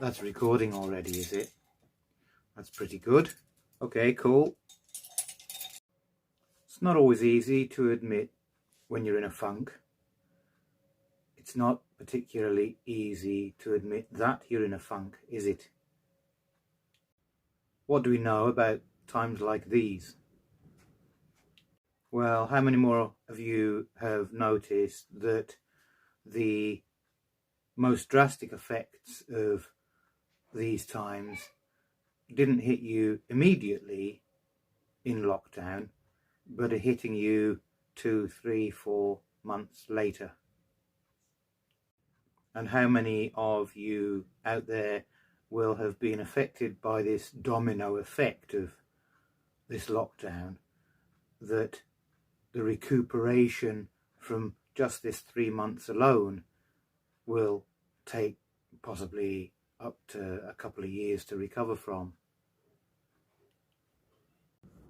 That's recording already, is it? That's pretty good. Okay, cool. It's not always easy to admit when you're in a funk. It's not particularly easy to admit that you're in a funk, is it? What do we know about times like these? Well, how many more of you have noticed that the most drastic effects of these times didn't hit you immediately in lockdown, but are hitting you 2, 3, 4 months later? And how many of you out there will have been affected by this domino effect of this lockdown, that the recuperation from just this 3 months alone will take possibly up to a couple of years to recover from?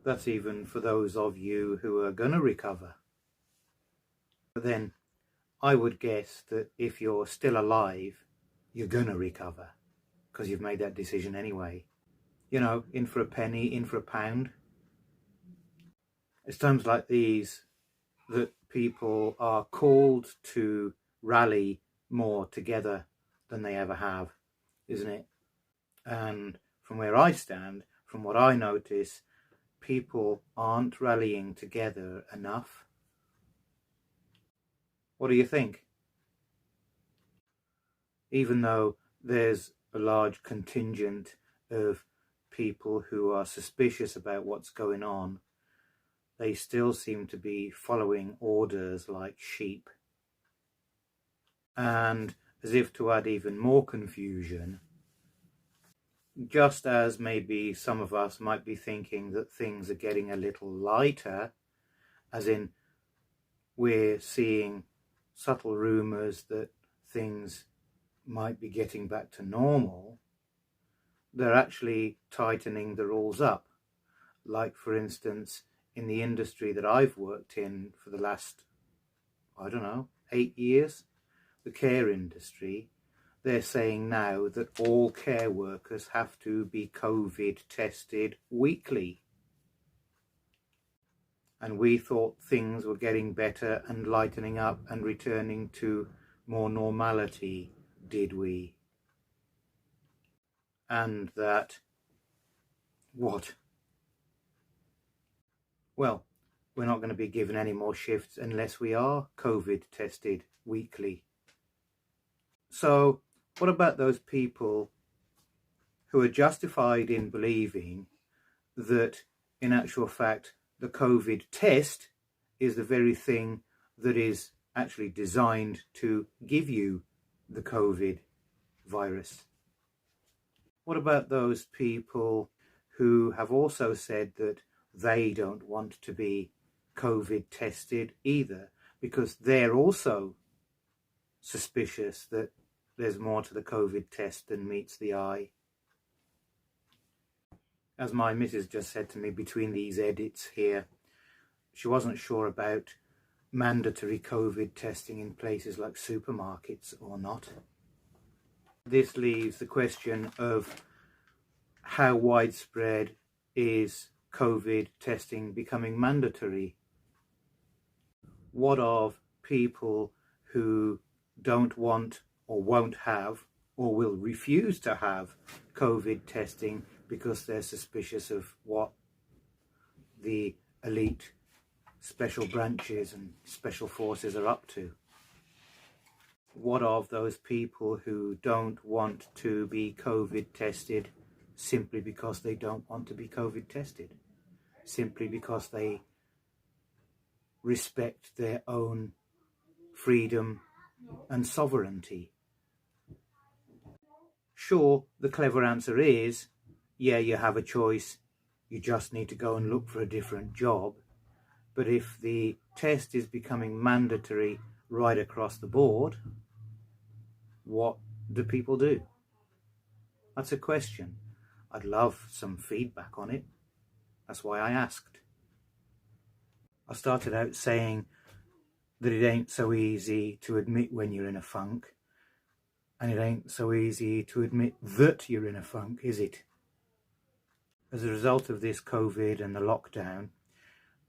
That's even for those of you who are going to recover. But then I would guess that if you're still alive, you're going to recover because you've made that decision anyway. You know, in for a penny, in for a pound. It's times like these that people are called to rally more together than they ever have, isn't it? And from where I stand, from what I notice, people aren't rallying together enough. What do you think? Even though there's a large contingent of people who are suspicious about what's going on, they still seem to be following orders like sheep. And as if to add even more confusion, just as maybe some of us might be thinking that things are getting a little lighter, as in we're seeing subtle rumours that things might be getting back to normal, they're actually tightening the rules up. Like, for instance, in the industry that I've worked in for the last, 8 years, the care industry, they're saying now that all care workers have to be COVID tested weekly. And we thought things were getting better and lightening up and returning to more normality, did we? And that, what? Well, we're not going to be given any more shifts unless we are COVID tested weekly. So what about those people who are justified in believing that in actual fact the COVID test is the very thing that is actually designed to give you the COVID virus? What about those people who have also said that they don't want to be COVID tested either, because they're also suspicious that there's more to the COVID test than meets the eye? As my missus just said to me between these edits here, she wasn't sure about mandatory COVID testing in places like supermarkets or not. This leaves the question of how widespread is COVID testing becoming mandatory? What of people who don't want or won't have or will refuse to have COVID testing because they're suspicious of what the elite special branches and special forces are up to? What of those people who don't want to be COVID tested simply because they don't want to be COVID tested? Simply because they respect their own freedom and sovereignty? Sure, the clever answer is, yeah, you have a choice, you just need to go and look for a different job. But if the test is becoming mandatory right across the board, what do people do? That's a question. I'd love some feedback on it. That's why I asked. I started out saying that it ain't so easy to admit when you're in a funk. And it ain't so easy to admit that you're in a funk, is it? As a result of this COVID and the lockdown,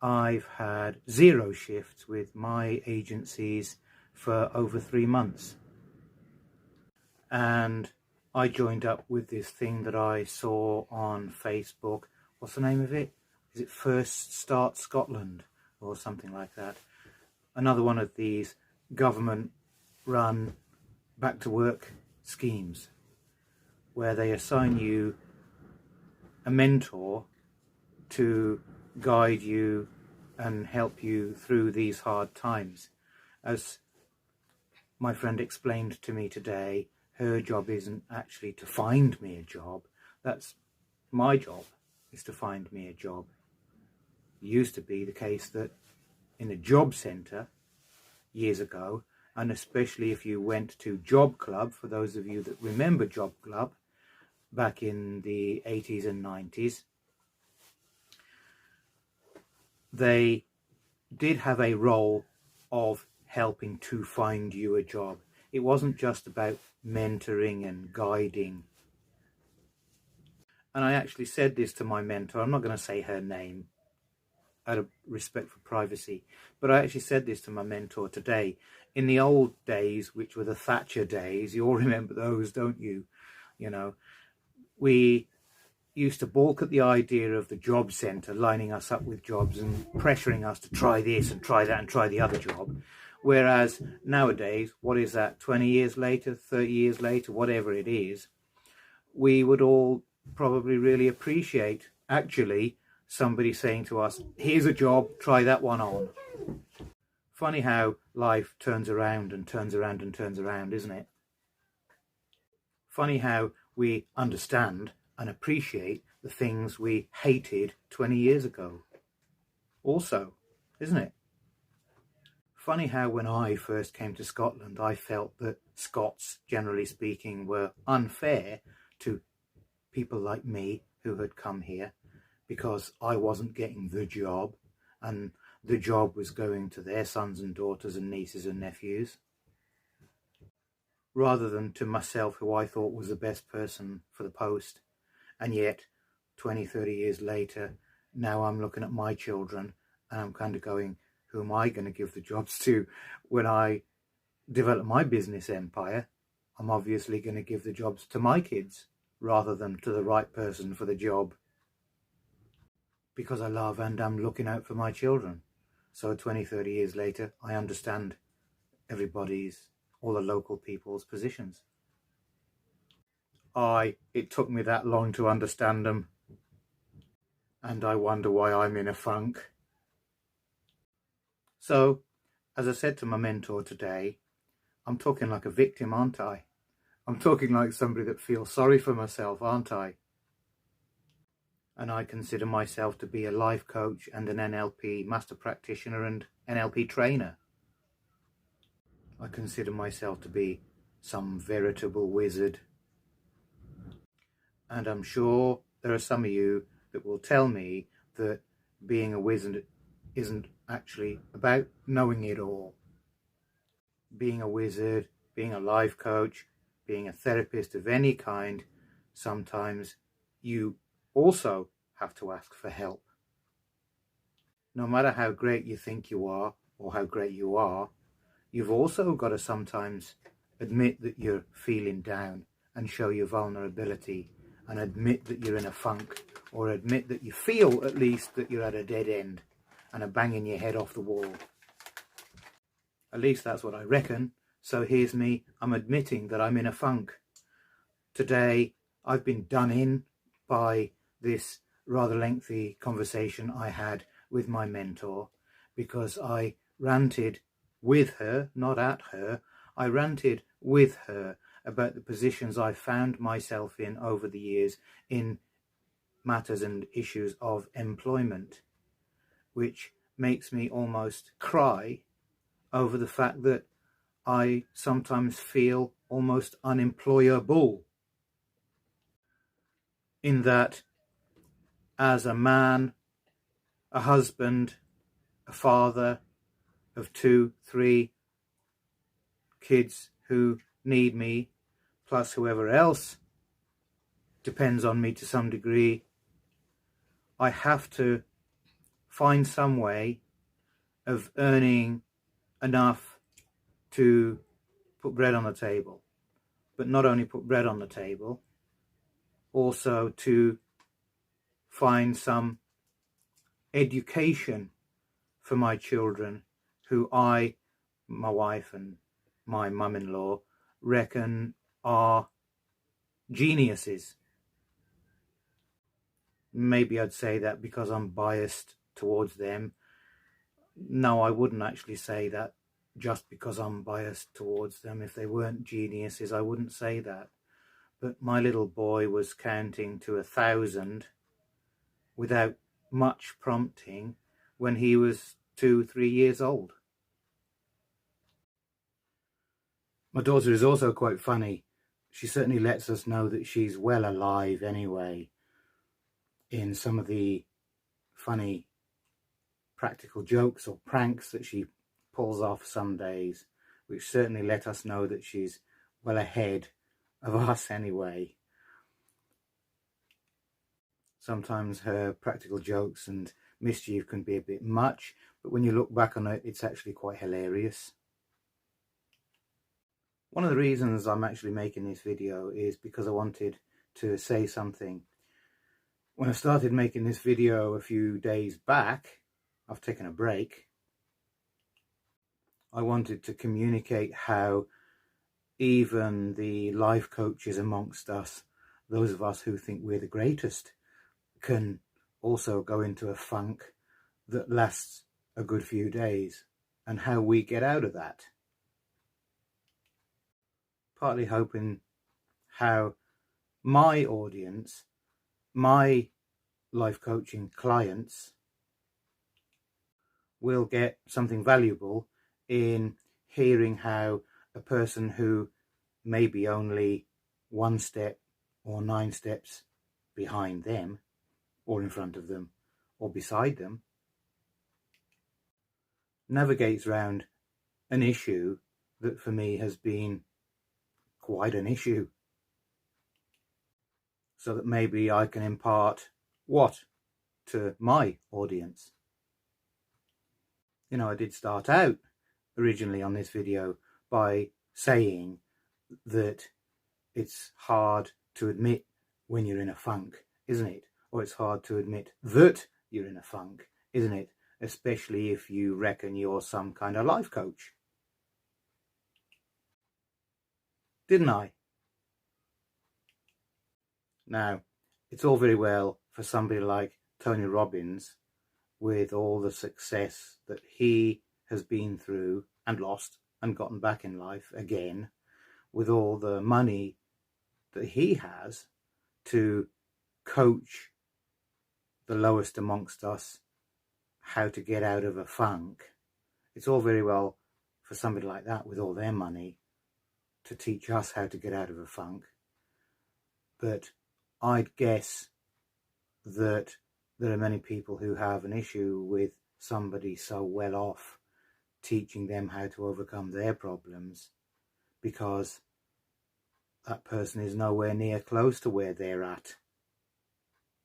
I've had 0 shifts with my agencies for over 3 months. And I joined up with this thing that I saw on Facebook. What's the name of it? Is it First Start Scotland or something like that? Another one of these government-run back-to-work schemes where they assign you a mentor to guide you and help you through these hard times. As my friend explained to me today, her job isn't actually to find me a job. That's my job, is to find me a job. It used to be the case that in a job centre years ago, and especially if you went to Job Club, for those of you that remember Job Club, back in the 80s and 90s, they did have a role of helping to find you a job. It wasn't just about mentoring and guiding. And I actually said this to my mentor. I'm not going to say her name out of respect for privacy, but I actually said this to my mentor today. In the old days, which were the Thatcher days, you all remember those, don't you? You know, we used to balk at the idea of the job centre lining us up with jobs and pressuring us to try this and try that and try the other job. Whereas nowadays, what is that, 20 years later, 30 years later, whatever it is, we would all probably really appreciate actually somebody saying to us, here's a job, try that one on. Funny how life turns around and turns around and turns around, isn't it? Funny how we understand and appreciate the things we hated 20 years ago. Also, isn't it? Funny how when I first came to Scotland, I felt that Scots, generally speaking, were unfair to people like me who had come here because I wasn't getting the job and the job was going to their sons and daughters and nieces and nephews, rather than to myself, who I thought was the best person for the post. And yet 20, 30 years later, now I'm looking at my children and I'm kind of going, who am I going to give the jobs to when I develop my business empire? I'm obviously going to give the jobs to my kids rather than to the right person for the job, because I love and am looking out for my children. So 20, 30 years later, I understand everybody's, all the local people's positions. It took me that long to understand them, and I wonder why I'm in a funk. So, as I said to my mentor today, I'm talking like a victim, aren't I? I'm talking like somebody that feels sorry for myself, aren't I? And I consider myself to be a life coach and an NLP master practitioner and NLP trainer. I consider myself to be some veritable wizard. And I'm sure there are some of you that will tell me that being a wizard isn't actually about knowing it all. Being a wizard, being a life coach, being a therapist of any kind, sometimes you also have to ask for help. No matter how great you think you are or how great you are, you've also got to sometimes admit that you're feeling down and show your vulnerability and admit that you're in a funk, or admit that you feel at least that you're at a dead end and are banging your head off the wall. At least that's what I reckon. So here's me, I'm admitting that I'm in a funk. Today I've been done in by this rather lengthy conversation I had with my mentor, because I ranted with her, not at her. I ranted with her about the positions I found myself in over the years in matters and issues of employment, which makes me almost cry over the fact that I sometimes feel almost unemployable. In that, as a man, a husband, a father of 2, 3 kids who need me, plus whoever else depends on me to some degree, I have to find some way of earning enough to put bread on the table. But not only put bread on the table, also to find some education for my children, who my wife and my mum-in-law reckon are geniuses. Maybe I'd say that because I'm biased towards them. No, I wouldn't actually say that just because I'm biased towards them. If they weren't geniuses, I wouldn't say that. But my little boy was counting to 1,000 without much prompting when he was 2-3 years old. My daughter is also quite funny. She certainly lets us know that she's well alive anyway in some of the funny practical jokes or pranks that she pulls off some days, which certainly let us know that she's well ahead of us anyway. Sometimes her practical jokes and mischief can be a bit much, but when you look back on it, it's actually quite hilarious. One of the reasons I'm actually making this video is because I wanted to say something. When I started making this video a few days back, I've taken a break, I wanted to communicate how even the life coaches amongst us, those of us who think we're the greatest, can also go into a funk that lasts a good few days, and how we get out of that. Partly hoping how my audience, my life coaching clients, will get something valuable in hearing how a person who may be only 1 step or 9 steps behind them, or in front of them, or beside them, navigates around an issue that for me has been quite an issue, so that maybe I can impart what to my audience. You know, I did start out originally on this video by saying that it's hard to admit when you're in a funk, isn't it? Or it's hard to admit that you're in a funk, isn't it? Especially if you reckon you're some kind of life coach. Didn't I? Now, it's all very well for somebody like Tony Robbins, with all the success that he has been through and lost and gotten back in life again, with all the money that he has, to coach the lowest amongst us how to get out of a funk. It's all very well for somebody like that with all their money to teach us how to get out of a funk, but I'd guess that there are many people who have an issue with somebody so well off teaching them how to overcome their problems, because that person is nowhere near close to where they're at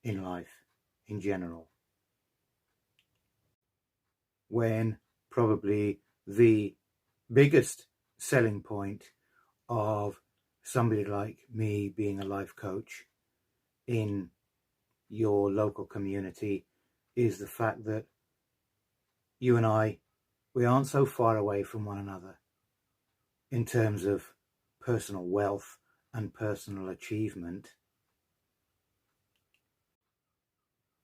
in life in general. When probably the biggest selling point of somebody like me being a life coach in your local community is the fact that you and I, we aren't so far away from one another in terms of personal wealth and personal achievement.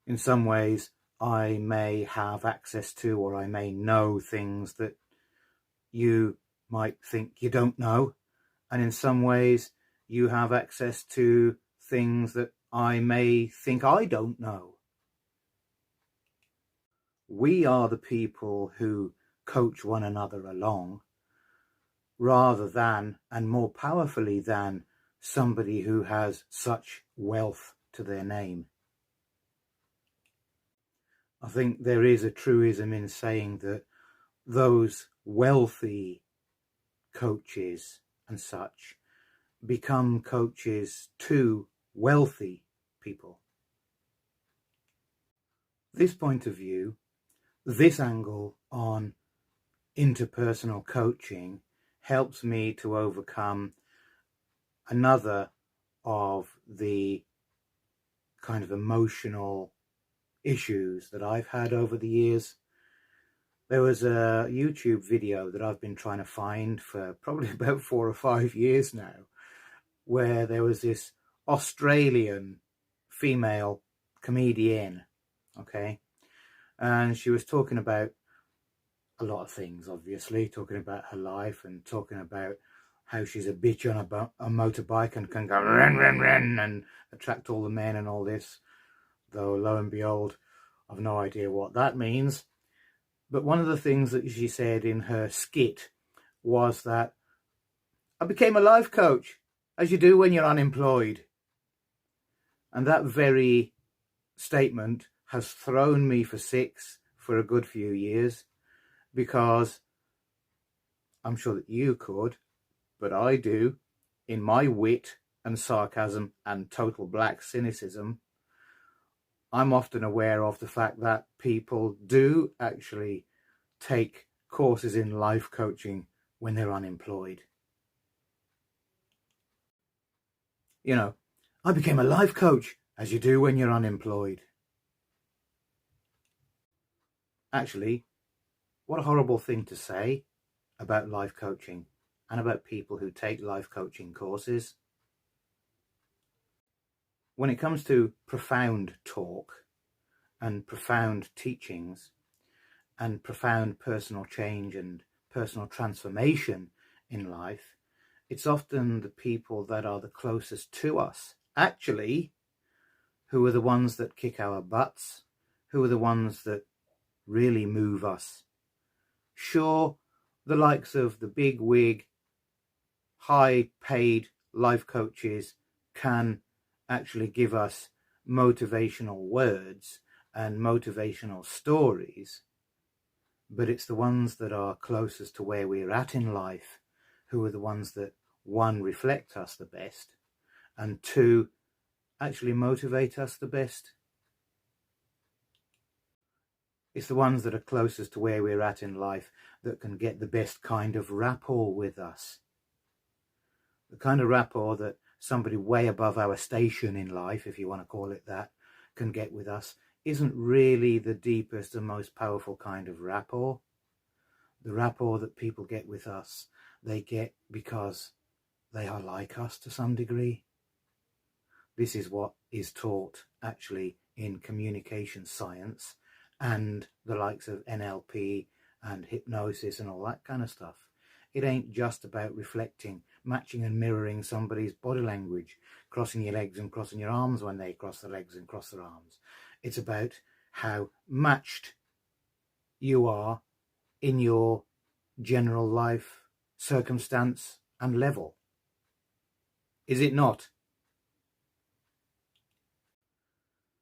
In some ways, I may have access to, or I may know things that you might think you don't know. And in some ways, you have access to things that I may think I don't know. We are the people who coach one another along, rather than, and more powerfully than, somebody who has such wealth to their name. I think there is a truism in saying that those wealthy coaches and such become coaches to wealthy people. This point of view, this angle on interpersonal coaching helps me to overcome another of the kind of emotional issues that I've had over the years. There was a YouTube video that I've been trying to find for probably about 4 or 5 years now, where there was this Australian female comedian, okay, and she was talking about a lot of things, obviously, talking about her life and talking about how she's a bitch on a motorbike and can go ren, ren, ren and attract all the men and all this, though lo and behold, I've no idea what that means. But one of the things that she said in her skit was that I became a life coach, as you do when you're unemployed. And that very statement has thrown me for six for a good few years, because I'm sure that you could, but I do, in my wit and sarcasm and total black cynicism, I'm often aware of the fact that people do actually take courses in life coaching when they're unemployed. You know, I became a life coach, as you do when you're unemployed. Actually, what a horrible thing to say about life coaching and about people who take life coaching courses. When it comes to profound talk and profound teachings and profound personal change and personal transformation in life, it's often the people that are the closest to us, actually, who are the ones that kick our butts, who are the ones that really move us. Sure, the likes of the big wig, high-paid life coaches can actually give us motivational words and motivational stories, but it's the ones that are closest to where we're at in life who are the ones that, one, reflect us the best, and two, actually motivate us the best. It's the ones that are closest to where we're at in life that can get the best kind of rapport with us. The kind of rapport that somebody way above our station in life, if you want to call it that, can get with us isn't really the deepest and most powerful kind of rapport. The rapport that people get with us, they get because they are like us to some degree. This is what is taught actually in communication science and the likes of NLP and hypnosis and all that kind of stuff. It ain't just about reflecting, matching and mirroring somebody's body language, crossing your legs and crossing your arms when they cross their legs and cross their arms. It's about how matched you are in your general life circumstance and level. Is it not?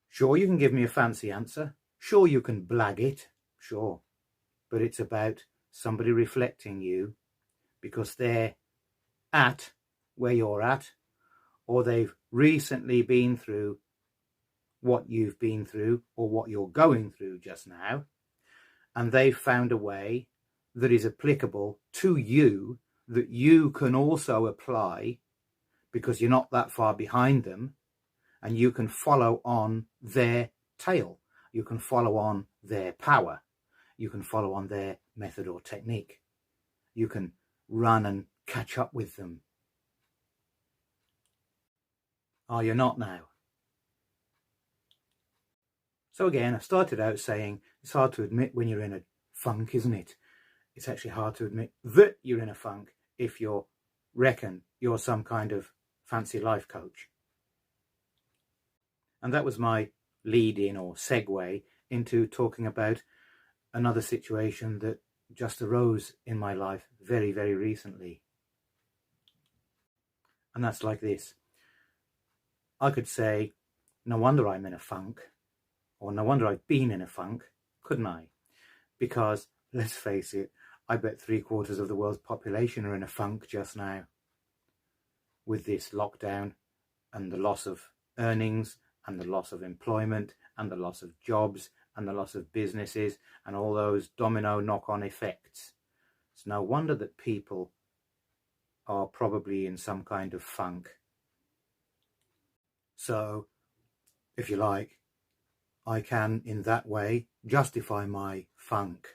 Sure, you can give me a fancy answer. Sure, you can blag it. Sure. But it's about somebody reflecting you because they're at where you're at, or they've recently been through what you've been through or what you're going through just now, and they've found a way that is applicable to you, that you can also apply because you're not that far behind them, and you can follow on their tail. You can follow on their power. You can follow on their method or technique. You can run and catch up with them. Are you not now? So again, I started out saying it's hard to admit when you're in a funk, isn't it? It's actually hard to admit that you're in a funk if you reckon you're some kind of fancy life coach. And that was my lead-in or segue into talking about another situation that just arose in my life very, very recently. And that's like this. I could say, no wonder I'm in a funk, or no wonder I've been in a funk, couldn't I? Because, let's face it, I bet 3/4 of the world's population are in a funk just now. with this lockdown and the loss of earnings and the loss of employment and the loss of jobs and the loss of businesses and all those domino knock-on effects. It's no wonder that people are probably in some kind of funk. So, if you like, I can in that way justify my funk.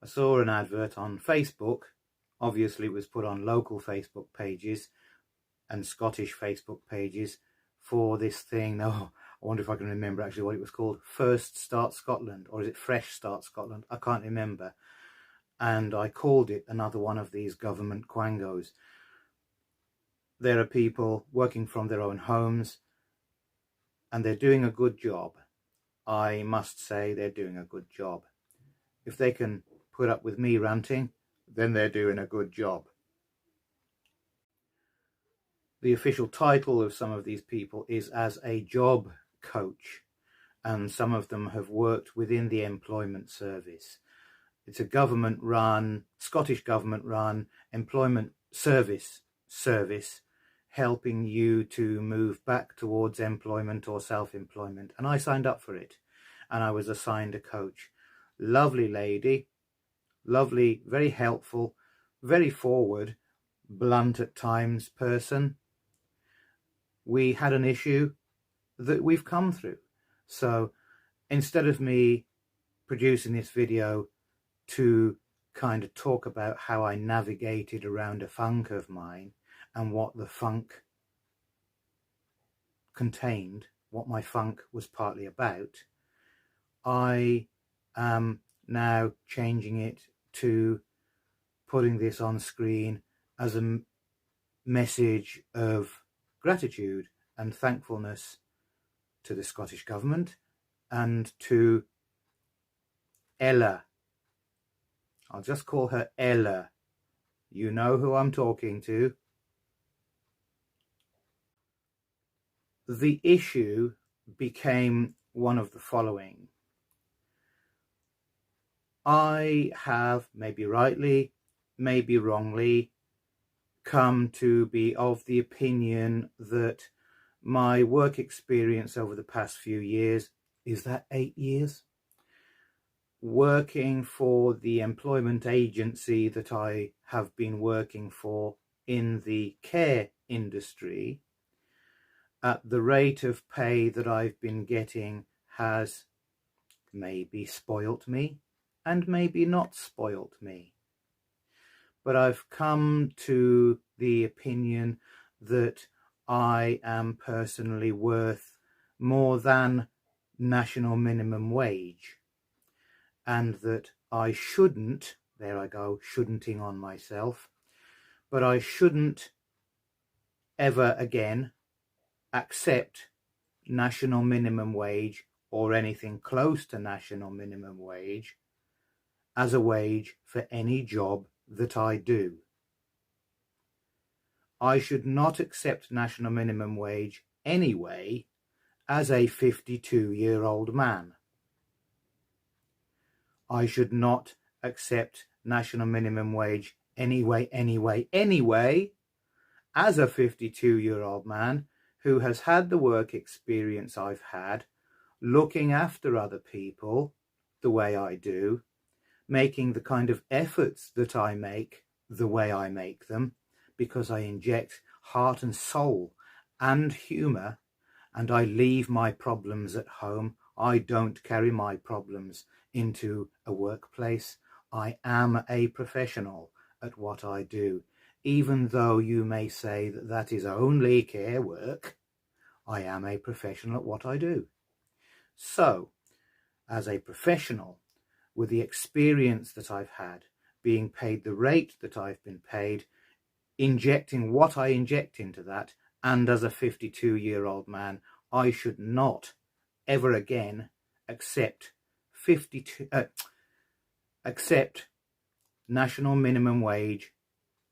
I saw an advert on Facebook. Obviously it was put on local Facebook pages and Scottish Facebook pages for this thing. Oh, I wonder if I can remember actually what it was called. First Start Scotland, or is it Fresh Start Scotland? I can't remember. And I called it another one of these government quangos. There are people working from their own homes and they're doing a good job. I must say they're doing a good job. If they can put up with me ranting, then they're doing a good job. The official title of some of these people is as a job coach, and some of them have worked within the employment service. It's a government-run, Scottish government-run employment service helping you to move back towards employment or self-employment. And I signed up for it, and I was assigned a coach. Lovely lady, lovely, very helpful, very forward, blunt at times person. We had an issue that we've come through. So instead of me producing this video to kind of talk about how I navigated around a funk of mine and what the funk contained, what my funk was partly about, I am now changing it to putting this on screen as a message of gratitude and thankfulness to the Scottish Government and to Ella. I'll just call her Ella. You know who I'm talking to. The issue became one of the following. I have, maybe rightly, maybe wrongly, come to be of the opinion that my work experience over the past few years, is that 8 years? Working for the employment agency that I have been working for in the care industry, at the rate of pay that I've been getting has maybe spoilt me and maybe not spoilt me. But I've come to the opinion that I am personally worth more than national minimum wage, and that I shouldn't, there I go, shouldn'ting on myself, but I shouldn't ever again accept national minimum wage or anything close to national minimum wage as a wage for any job that I do. I should not accept national minimum wage anyway as a 52-year-old man. I should not accept national minimum wage anyway as a 52-year-old man who has had the work experience I've had, looking after other people the way I do, making the kind of efforts that I make the way I make them, because I inject heart and soul and humour, and I leave my problems at home. I don't carry my problems into a workplace. I am a professional at what I do. Even though you may say that that is only care work, I am a professional at what I do. So, as a professional, with the experience that I've had, being paid the rate that I've been paid, injecting what I inject into that, and as a 52-year-old man, I should not ever again accept national minimum wage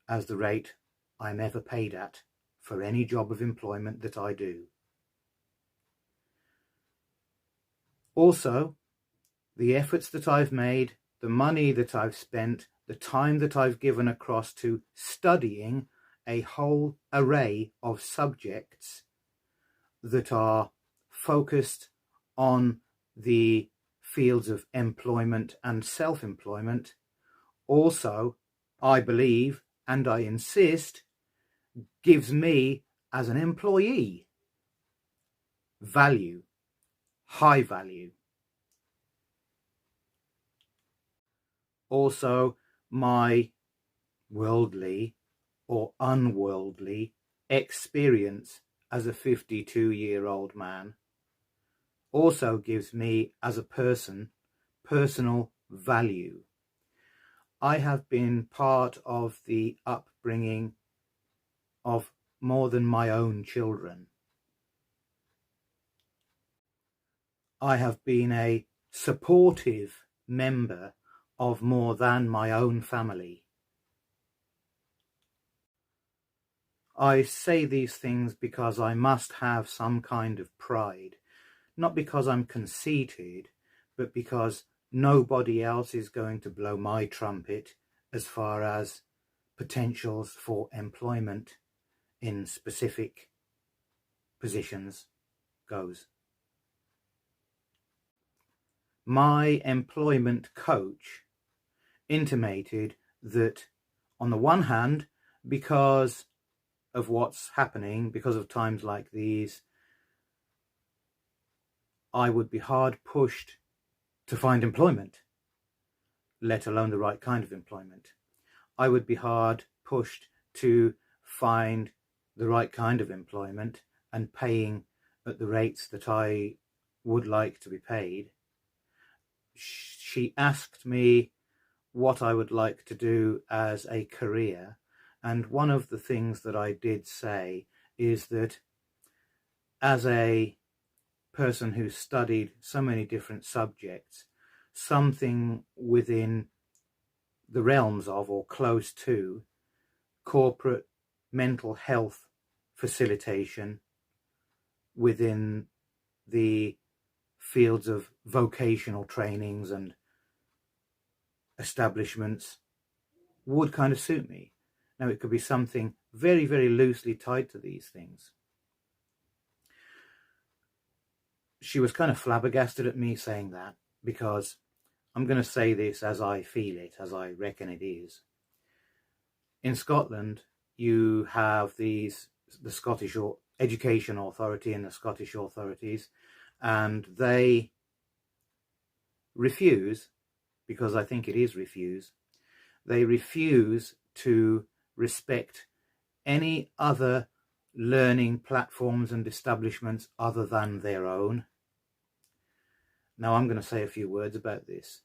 as the rate I'm ever paid at for any job of employment that I do. Also, the efforts that I've made, the money that I've spent, the time that I've given across to studying a whole array of subjects that are focused on the fields of employment and self-employment also, I believe, and I insist, gives me as an employee value, high value. Also, my worldly or unworldly experience as a 52-year-old man also gives me as a person personal value. I have been part of the upbringing of more than my own children. I have been a supportive member of more than my own family. I say these things because I must have some kind of pride, not because I'm conceited, but because nobody else is going to blow my trumpet as far as potentials for employment in specific positions goes. My employment coach intimated that, on the one hand, because of what's happening, because of times like these, I would be hard pushed to find employment, let alone the right kind of employment. I would be hard pushed to find the right kind of employment and paying at the rates that I would like to be paid. She asked me what I would like to do as a career, and one of the things that I did say is that as a person who studied so many different subjects, something within the realms of or close to corporate mental health facilitation within the fields of vocational trainings and establishments would kind of suit me. Now, it could be something very, very loosely tied to these things. She was kind of flabbergasted at me saying that, because I'm going to say this as I feel it, as I reckon it is. In Scotland, you have the Scottish Education Authority and the Scottish authorities, and they refuse, because I think it is refuse, they refuse to respect any other learning platforms and establishments other than their own. Now, I'm going to say a few words about this.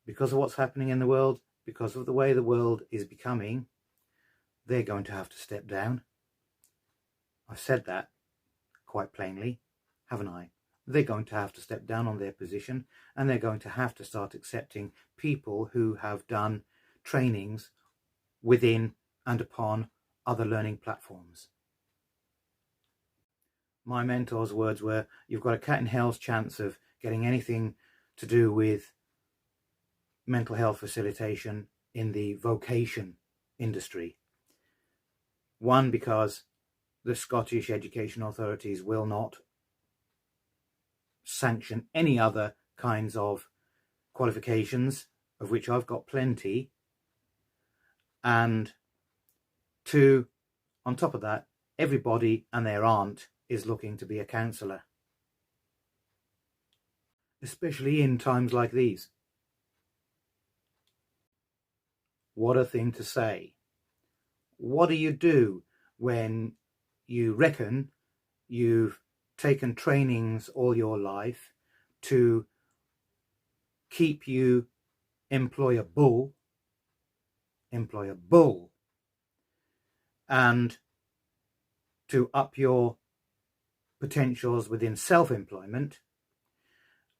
Because of what's happening in the world, because of the way the world is becoming, they're going to have to step down. I've said that quite plainly, haven't I? They're going to have to step down on their position, and they're going to have to start accepting people who have done trainings within and upon other learning platforms. My mentor's words were, you've got a cat in hell's chance of getting anything to do with mental health facilitation in the vocation industry. One, because the Scottish education authorities will not sanction any other kinds of qualifications, of which I've got plenty. And two, on top of that, everybody and their aunt is looking to be a counsellor, especially in times like these. What a thing to say. What do you do when you reckon you've taken trainings all your life to keep you employable, and to up your potentials within self-employment,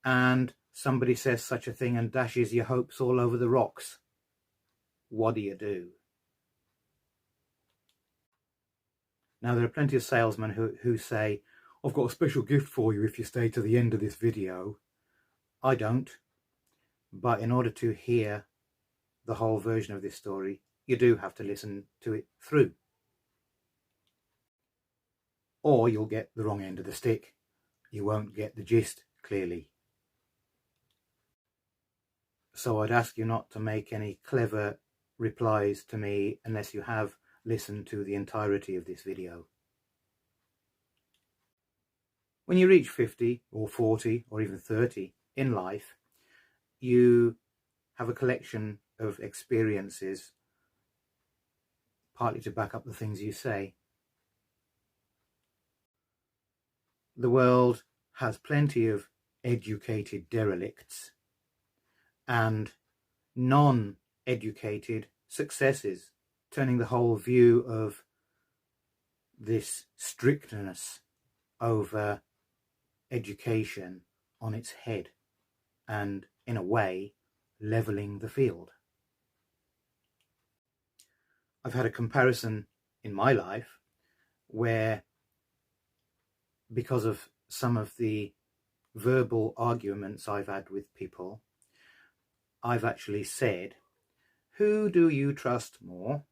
and somebody says such a thing and dashes your hopes all over the rocks? What do you do? Now, there are plenty of salesmen who say, I've got a special gift for you if you stay to the end of this video. I don't. But in order to hear the whole version of this story, you do have to listen to it through. or you'll get the wrong end of the stick. You won't get the gist clearly. So I'd ask you not to make any clever replies to me unless you have listened to the entirety of this video. When you reach 50 or 40 or even 30 in life, you have a collection of experiences, partly to back up the things you say. The world has plenty of educated derelicts and non-educated successes, turning the whole view of this strictness over education on its head and, in a way, levelling the field. I've had a comparison in my life where, because of some of the verbal arguments I've had with people, I've actually said, who do you trust more?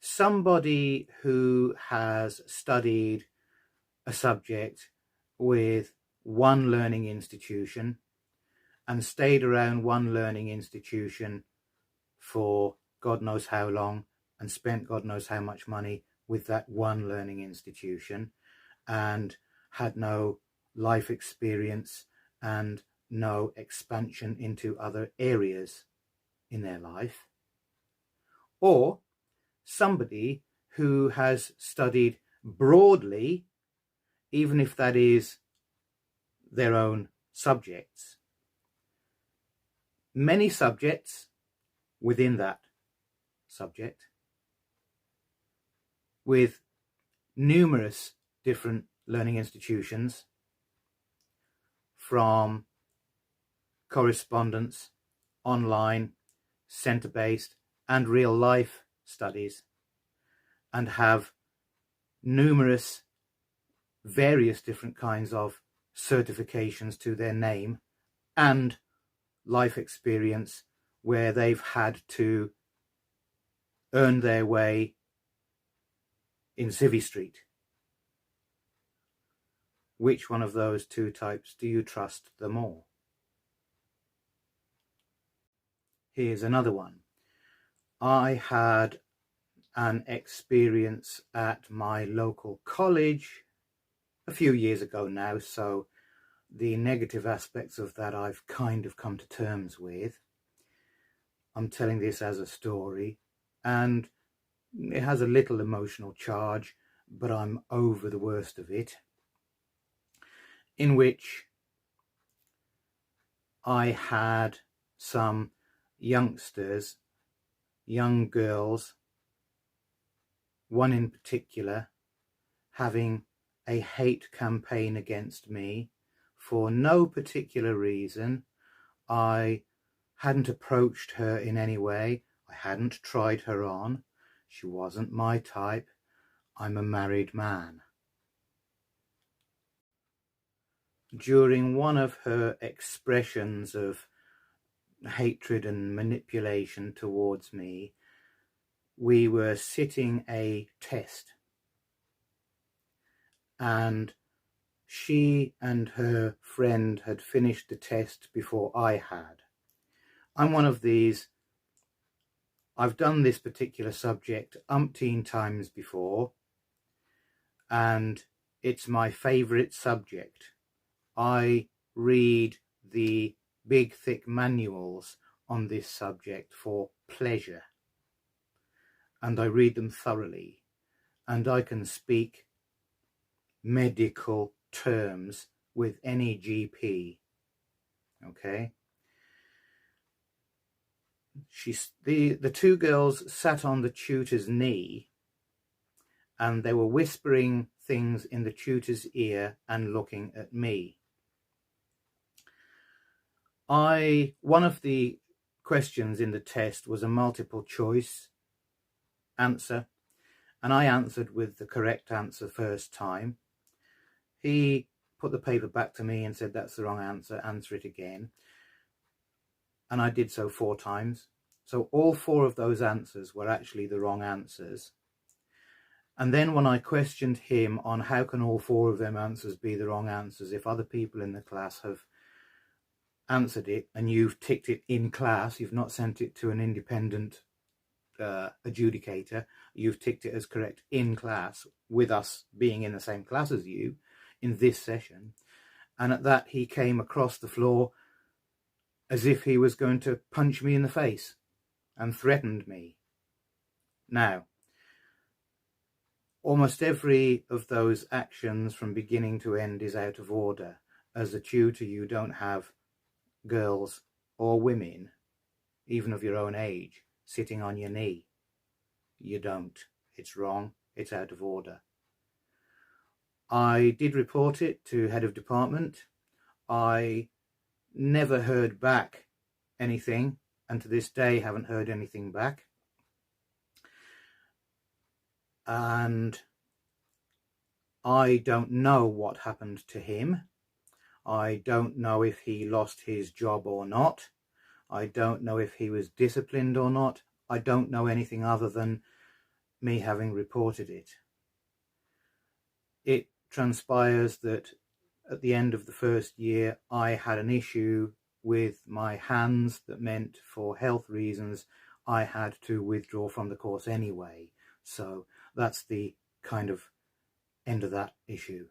Somebody who has studied a subject with one learning institution and stayed around one learning institution for God knows how long and spent God knows how much money with that one learning institution and had no life experience and no expansion into other areas in their life, or somebody who has studied broadly, even if that is their own subjects, many subjects within that subject, with numerous different learning institutions, from correspondence, online, centre-based and real life studies, and have numerous various different kinds of certifications to their name and life experience where they've had to earn their way in Civvy Street. Which one of those two types do you trust the more? Here's another one. I had an experience at my local college a few years ago now, so the negative aspects of that I've kind of come to terms with. I'm telling this as a story, and it has a little emotional charge, but I'm over the worst of it, in which I had some youngsters, young girls, one in particular, having a hate campaign against me for no particular reason. I hadn't approached her in any way. I hadn't tried her on. She wasn't my type. I'm a married man. During one of her expressions of hatred and manipulation towards me, we were sitting a test, and she and her friend had finished the test before I had. I'm one of these, I've done this particular subject umpteen times before, and it's my favourite subject. I read the big thick manuals on this subject for pleasure, and I read them thoroughly, and I can speak medical terms with any GP. Okay, the two girls sat on the tutor's knee, and they were whispering things in the tutor's ear and looking at me. One of the questions in the test was a multiple choice answer, and I answered with the correct answer first time. He put the paper back to me and said, that's the wrong answer, answer it again. And I did so 4 times. So all 4 of those answers were actually the wrong answers. And then when I questioned him on how can all 4 of them answers be the wrong answers if other people in the class have answered it and you've ticked it in class, you've not sent it to an independent adjudicator, you've ticked it as correct in class with us being in the same class as you in this session. And at that he came across the floor as if he was going to punch me in the face and threatened me. Now, almost every of those actions from beginning to end is out of order. As a tutor, you don't have girls or women, even of your own age, sitting on your knee. You don't. It's wrong. It's out of order. I did report it to head of department. I never heard back anything, and to this day haven't heard anything back. And I don't know what happened to him. I don't know if he lost his job or not. I don't know if he was disciplined or not. I don't know anything other than me having reported it. It transpires that at the end of the first year, I had an issue with my hands that meant for health reasons, I had to withdraw from the course anyway. So that's the kind of end of that issue.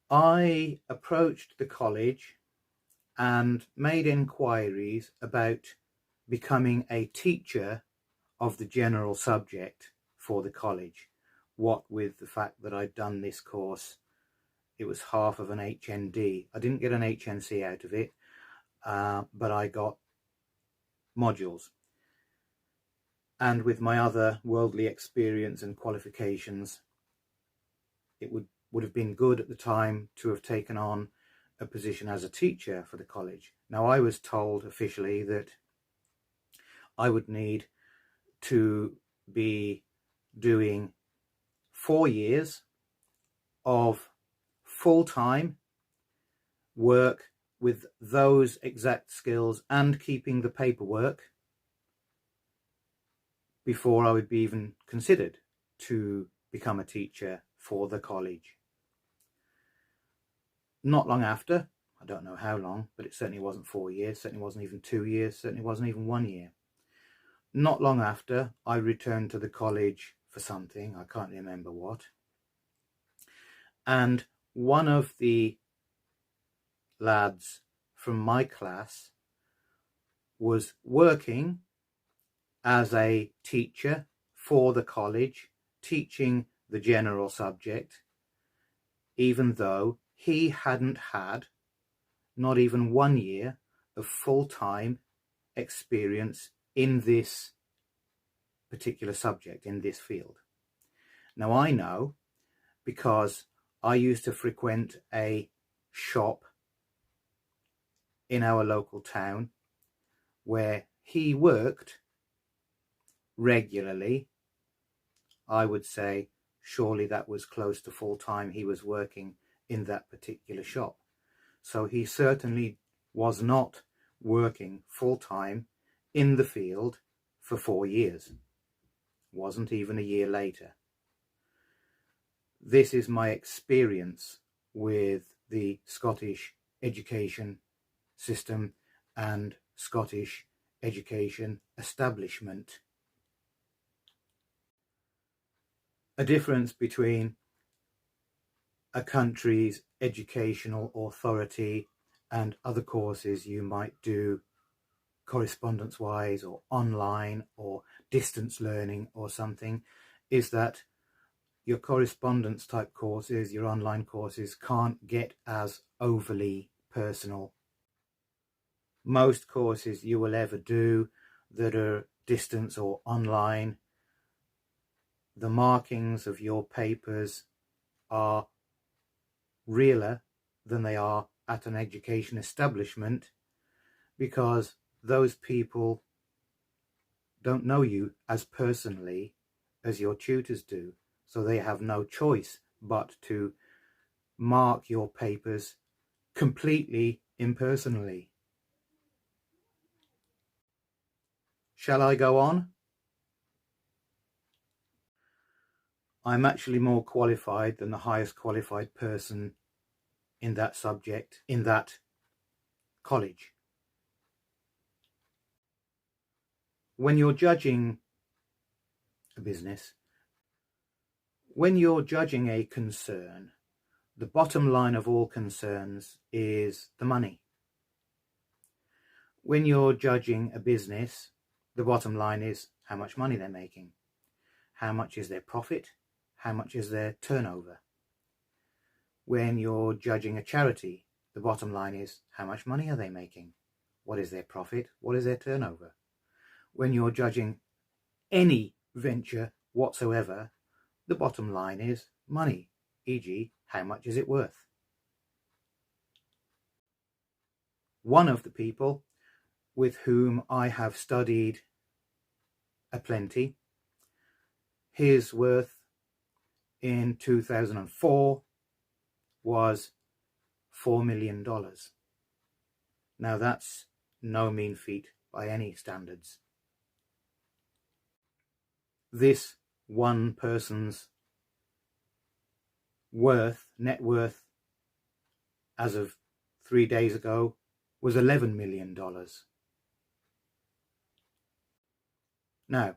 I approached the college and made inquiries about becoming a teacher of the general subject for the college. What with the fact that I'd done this course, it was half of an HND. I didn't get an HNC out of it, but I got modules. And with my other worldly experience and qualifications, it would have been good at the time to have taken on a position as a teacher for the college. Now, I was told officially that I would need to be doing 4 years of full-time work with those exact skills and keeping the paperwork before I would be even considered to become a teacher for the college. Not long after, I don't know how long, but it certainly wasn't 4 years, certainly wasn't even 2 years, certainly wasn't even 1 year. Not long after, I returned to the college for something, I can't remember what. And one of the lads from my class was working as a teacher for the college, teaching the general subject, even though he hadn't had not even 1 year of full-time experience in this particular subject, in this field. Now, I know because I used to frequent a shop in our local town where he worked regularly. I would say surely that was close to full-time he was working in that particular shop. So he certainly was not working full-time in the field for 4 years. Wasn't even a year later. This is my experience with the Scottish education system and Scottish education establishment. A difference between a country's educational authority and other courses you might do correspondence-wise or online or distance learning or something is that your correspondence type courses, your online courses, can't get as overly personal. Most courses you will ever do that are distance or online, the markings of your papers are realer than they are at an education establishment because those people don't know you as personally as your tutors do. So they have no choice but to mark your papers completely impersonally. Shall I go on? I'm actually more qualified than the highest qualified person in that subject in that college. When you're judging a business, when you're judging a concern, the bottom line of all concerns is the money. When you're judging a business, the bottom line is how much money they're making. How much is their profit? How much is their turnover? When you're judging a charity, the bottom line is how much money are they making? What is their profit? What is their turnover? When you're judging any venture whatsoever, the bottom line is money, e.g., how much is it worth? One of the people with whom I have studied aplenty, his worth in 2004 was $4 million. Now that's no mean feat by any standards. This one person's net worth, as of 3 days ago, was $11 million. Now,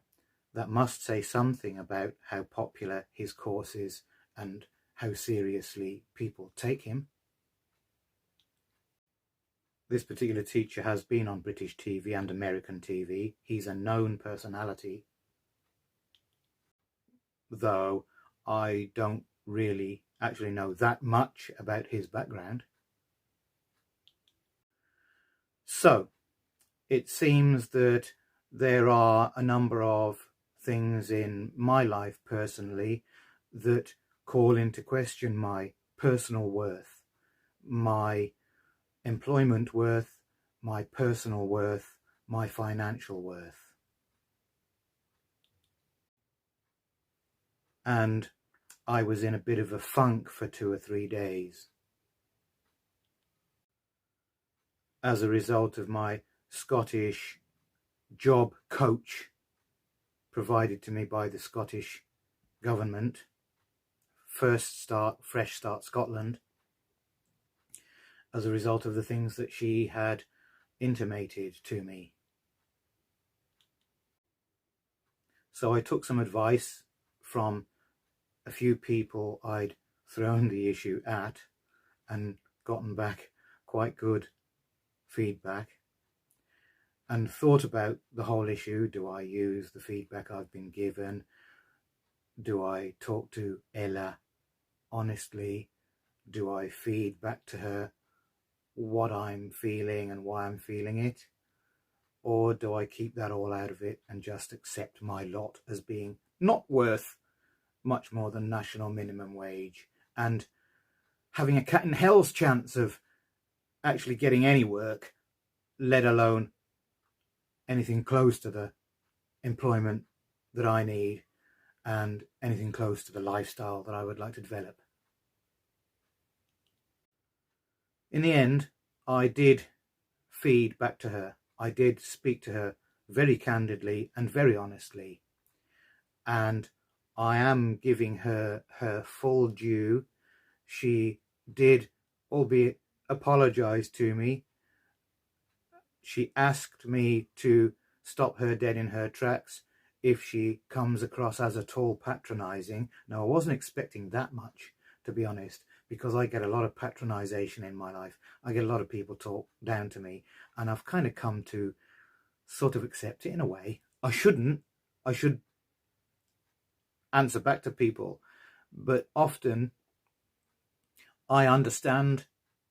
that must say something about how popular his course is and how seriously people take him. This particular teacher has been on British TV and American TV. He's a known personality, though I don't really actually know that much about his background. So, it seems that there are a number of things in my life personally that call into question my personal worth, my employment worth, my personal worth, my financial worth. And I was in a bit of a funk for 2 or 3 days as a result of my Scottish job coach provided to me by the Scottish government, Fresh Start Scotland, as a result of the things that she had intimated to me. So I took some advice from a few people I'd thrown the issue at and gotten back quite good feedback, and thought about the whole issue. Do I use the feedback I've been given? Do I talk to Ella honestly? Do I feed back to her what I'm feeling and why I'm feeling it? Or do I keep that all out of it and just accept my lot as being not worth much more than national minimum wage and having a cat in hell's chance of actually getting any work, let alone anything close to the employment that I need and anything close to the lifestyle that I would like to develop? In the end, I did feed back to her. I did speak to her very candidly and very honestly, and I am giving her her full due. She did, albeit apologize to me. She asked me to stop her dead in her tracks if she comes across as at all patronizing. Now, I wasn't expecting that much, to be honest, because I get a lot of patronization in my life. I get a lot of people talk down to me, and I've kind of come to sort of accept it in a way. I shouldn't. I should answer back to people, but often I understand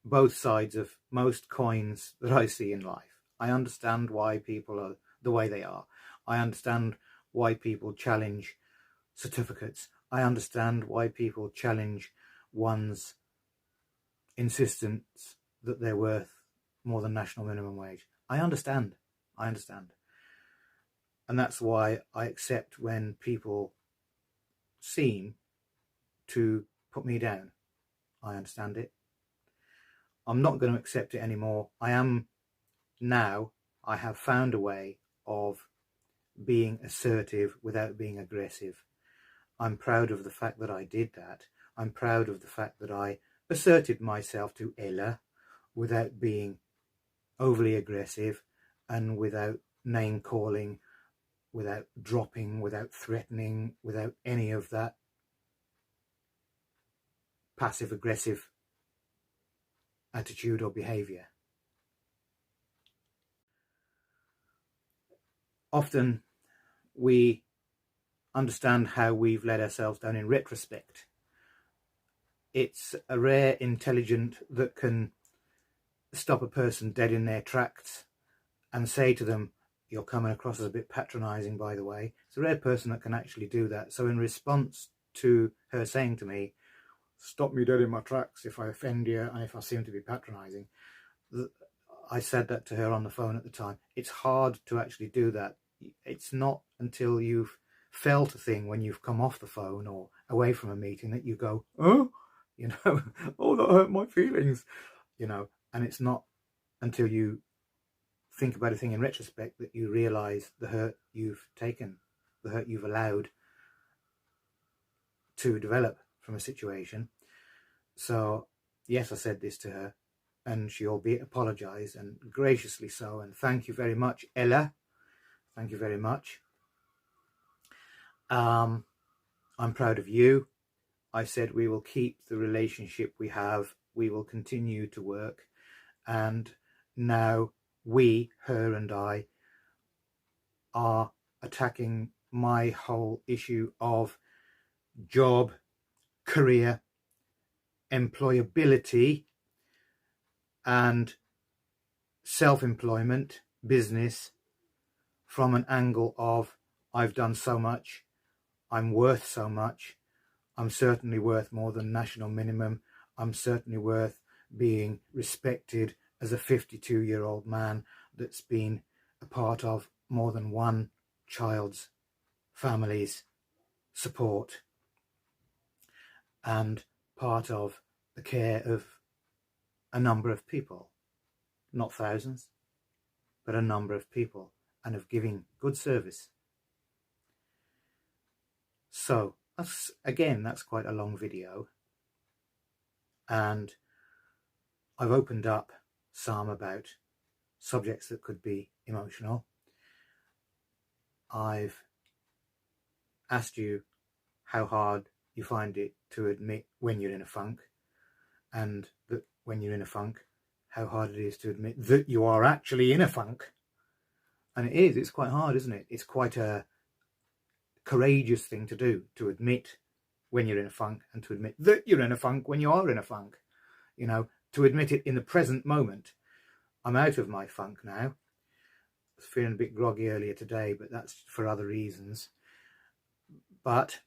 both sides of most coins that I see in life. I understand why people are the way they are. I understand why people challenge certificates. I understand why people challenge one's insistence that they're worth more than national minimum wage. I understand. And that's why I accept when people seem to put me down. I understand it. I'm not going to accept it anymore. I have found a way of being assertive without being aggressive. I'm proud of the fact that I did that. I'm proud of the fact that I asserted myself to Ella without being overly aggressive and without name calling, without dropping, without threatening, without any of that passive aggressive attitude or behavior. Often we understand how we've let ourselves down in retrospect. It's a rare intelligence that can stop a person dead in their tracks and say to them, "You're coming across as a bit patronizing, by the way." It's a rare person that can actually do that. So in response to her saying to me, "Stop me dead in my tracks if I offend you and if I seem to be patronizing," I said that to her on the phone at the time. It's hard to actually do that. It's not until you've felt a thing when you've come off the phone or away from a meeting that you go, "Oh, you know, oh, that hurt my feelings," you know, and it's not until you think about a thing in retrospect that you realize the hurt you've taken, the hurt you've allowed to develop from a situation. So yes, I said this to her, and she albeit apologized, and graciously so, and thank you very much, Ella. Thank you very much. I'm proud of you. I said we will keep the relationship we have. We will continue to work. And now we, her and I, are attacking my whole issue of job, career, employability, and self-employment, business, from an angle of I've done so much, I'm worth so much, I'm certainly worth more than national minimum, I'm certainly worth being respected as a 52-year-old man that's been a part of more than one child's family's support and part of the care of a number of people, not thousands, but a number of people, and of giving good service. So that's quite a long video, and I've opened up some about subjects that could be emotional. I've asked you how hard you find it to admit when you're in a funk, and that when you're in a funk, how hard it is to admit that you are actually in a funk. And it's quite hard, isn't it? It's quite a courageous thing to do, to admit when you're in a funk and to admit that you're in a funk when you are in a funk. You know, to admit it in the present moment. I'm out of my funk now. I was feeling a bit groggy earlier today, but that's for other reasons. But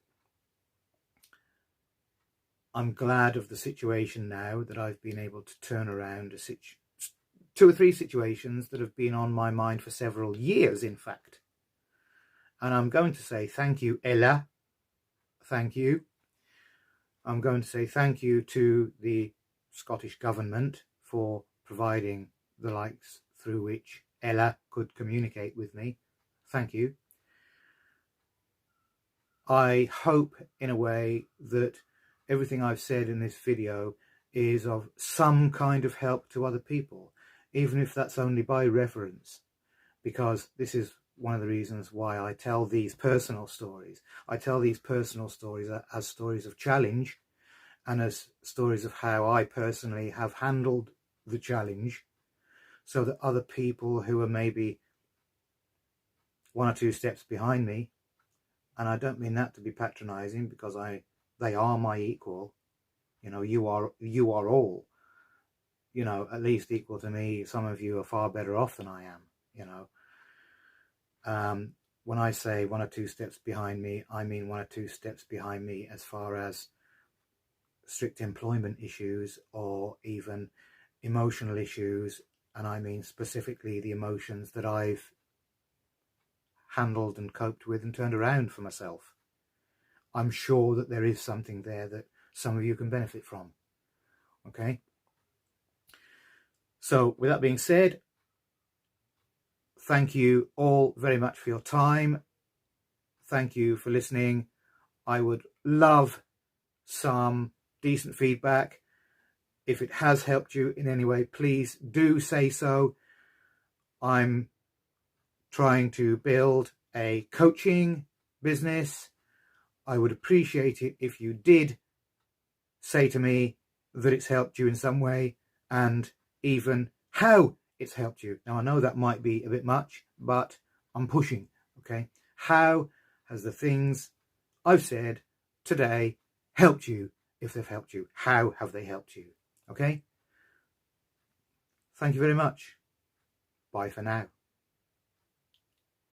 I'm glad of the situation now, that I've been able to turn around two or three situations that have been on my mind for several years, in fact. And I'm going to say thank you, Ella. Thank you. I'm going to say thank you to the Scottish Government for providing the likes through which Ella could communicate with me. Thank you. I hope, in a way, that everything I've said in this video is of some kind of help to other people, even if that's only by reference, because this is one of the reasons why I tell these personal stories. I tell these personal stories as stories of challenge and as stories of how I personally have handled the challenge, so that other people who are maybe one or two steps behind me, and I don't mean that to be patronizing, because they are my equal, you know, you are all, you know, at least equal to me. Some of you are far better off than I am, you know. When I say one or two steps behind me, I mean one or two steps behind me as far as strict employment issues or even emotional issues, and I mean specifically the emotions that I've handled and coped with and turned around for myself. I'm sure that there is something there that some of you can benefit from. Okay? So with that being said, thank you all very much for your time. Thank you for listening. I would love some decent feedback. If it has helped you in any way, please do say so. I'm trying to build a coaching business. I would appreciate it if you did say to me that it's helped you in some way, and even how it's helped you. Now, I know that might be a bit much, but I'm pushing, okay? How has the things I've said today helped you? If they've helped you, how have they helped you? Okay? Thank you very much. Bye for now.